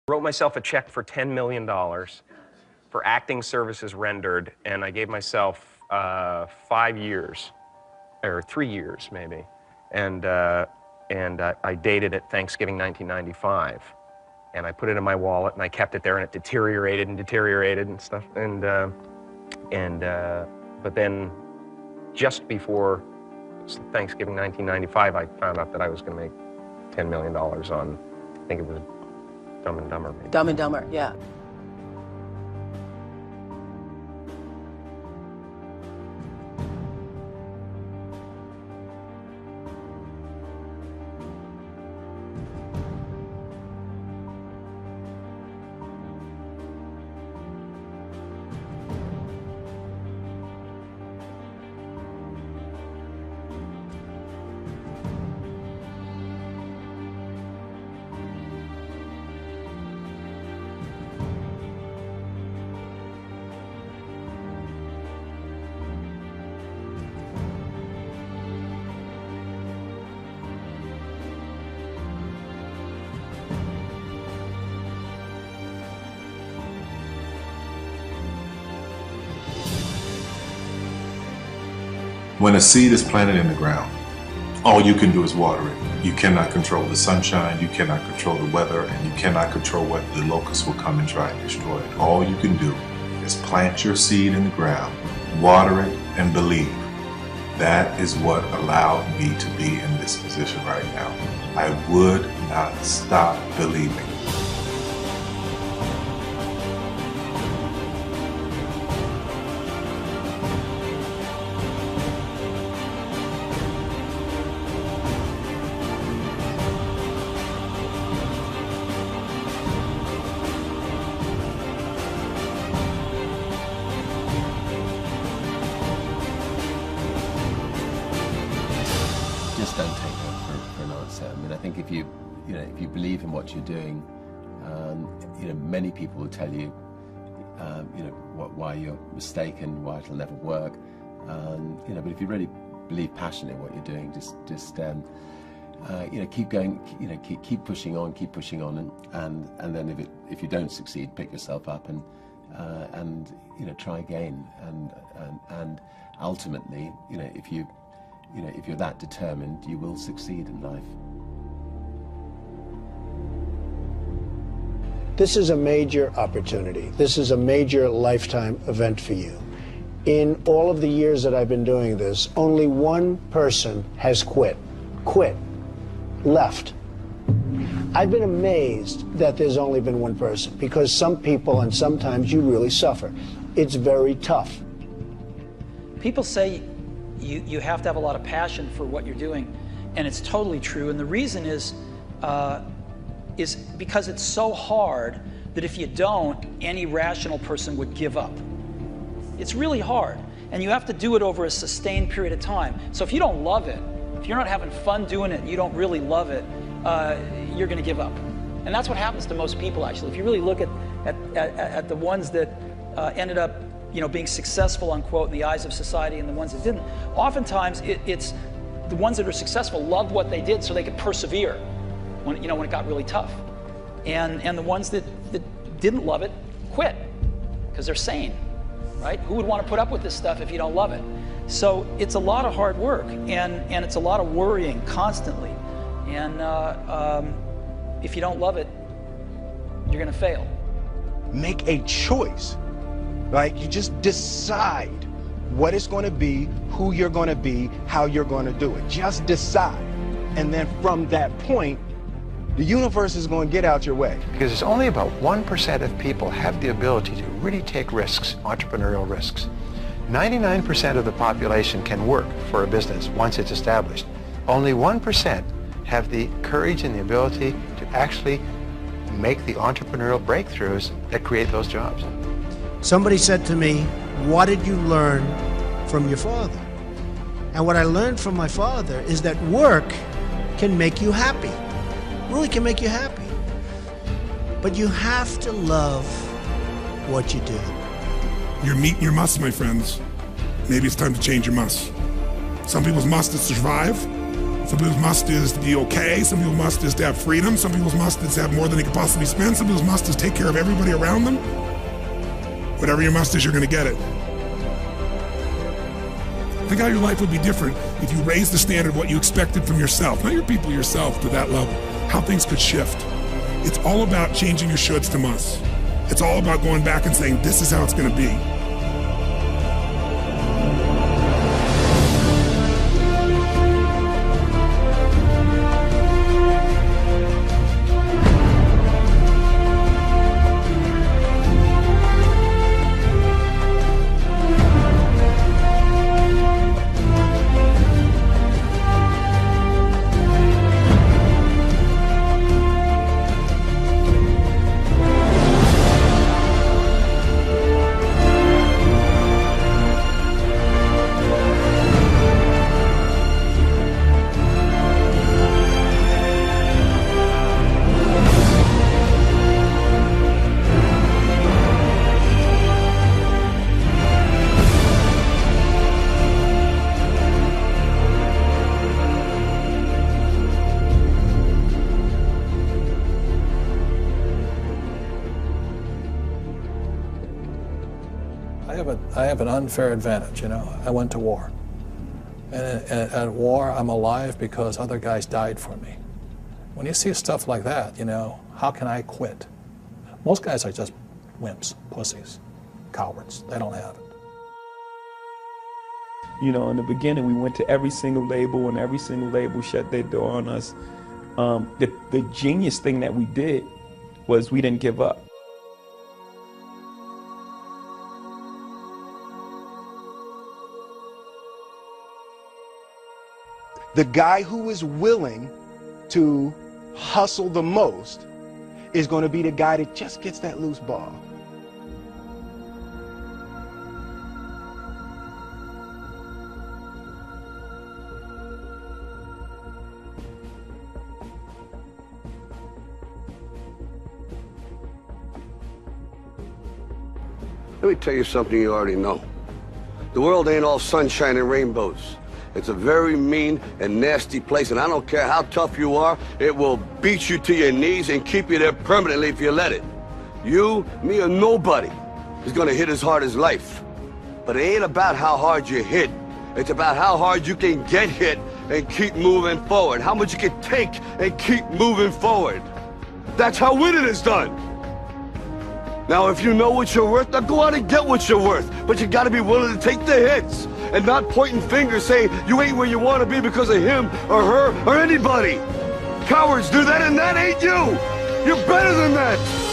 Wrote myself a check for $10 million for acting services rendered, and I gave myself 5 years, or 3 years maybe, and I dated it Thanksgiving 1995, and I put it in my wallet and I kept it there, and it deteriorated and stuff, but then just before Thanksgiving 1995, I found out that I was going to make $10 million on, I think it was Dumb and Dumber, maybe. Dumb and Dumber, yeah. When a seed is planted in the ground, all you can do is water it. You cannot control the sunshine, you cannot control the weather, and you cannot control whether the locusts will come and try and destroy it. All you can do is plant your seed in the ground, water it, and believe. That is what allowed me to be in this position right now. I would not stop believing. Just don't take that for an answer. I mean, I think if you believe in what you're doing, many people will tell you, why you're mistaken, why it'll never work. But if you really believe passionately in what you're doing, just keep going. Keep pushing on, and then if you don't succeed, pick yourself up and try again. And ultimately, if you're that determined, you will succeed in life. This is a major opportunity. This is a major lifetime event for you. In all of the years that I've been doing this, only one person has quit, left. I've been amazed that there's only been one person, because some people, and sometimes you really suffer. It's very tough. People say you have to have a lot of passion for what you're doing, and it's totally true. And the reason is because it's so hard that if you don't, any rational person would give up. It's really hard, and you have to do it over a sustained period of time. So if you don't love it, if you're not having fun doing it, and you don't really love it, you're going to give up. And that's what happens to most people, actually. If you really look at the ones that ended up being successful, unquote, in the eyes of society, and the ones that didn't, oftentimes it's the ones that are successful loved what they did so they could persevere when it got really tough. And the ones that didn't love it quit because they're sane, right? Who would want to put up with this stuff if you don't love it? So it's a lot of hard work, and it's a lot of worrying constantly. And if you don't love it, you're going to fail. Make a choice. Like, you just decide what it's going to be, who you're going to be, how you're going to do it. Just decide. And then from that point, the universe is going to get out your way. Because it's only about 1% of people have the ability to really take risks, entrepreneurial risks. 99% of the population can work for a business once it's established. Only 1% have the courage and the ability to actually make the entrepreneurial breakthroughs that create those jobs. Somebody said to me, what did you learn from your father? And what I learned from my father is that work can make you happy. Really can make you happy. But you have to love what you do. You're meeting your must, my friends. Maybe it's time to change your must. Some people's must is to survive. For Some people's must is to be okay. Some people's must is to have freedom. Some people's must is to have more than they could possibly spend. Some people's must is take care of everybody around them. Whatever your must is, you're going to get it. Think how your life would be different if you raised the standard of what you expected from yourself, not your people, yourself, to that level. How things could shift. It's all about changing your shoulds to musts. It's all about going back and saying, this is how it's going to be. I have an unfair advantage, you know. I went to war. And at war, I'm alive because other guys died for me. When you see stuff like that, you know, how can I quit? Most guys are just wimps, pussies, cowards. They don't have it. You know, in the beginning, we went to every single label, and every single label shut their door on us. The genius thing that we did was we didn't give up. The guy who is willing to hustle the most is going to be the guy that just gets that loose ball. Let me tell you something you already know. The world ain't all sunshine and rainbows. It's a very mean and nasty place, and I don't care how tough you are, it will beat you to your knees and keep you there permanently if you let it. You, me, or nobody is gonna hit as hard as life. But it ain't about how hard you hit. It's about how hard you can get hit and keep moving forward. How much you can take and keep moving forward. That's how winning is done. Now, if you know what you're worth, now go out and get what you're worth. But you gotta be willing to take the hits and not pointing fingers saying you ain't where you want to be because of him or her or anybody. Cowards do that, and that ain't you. You're better than that.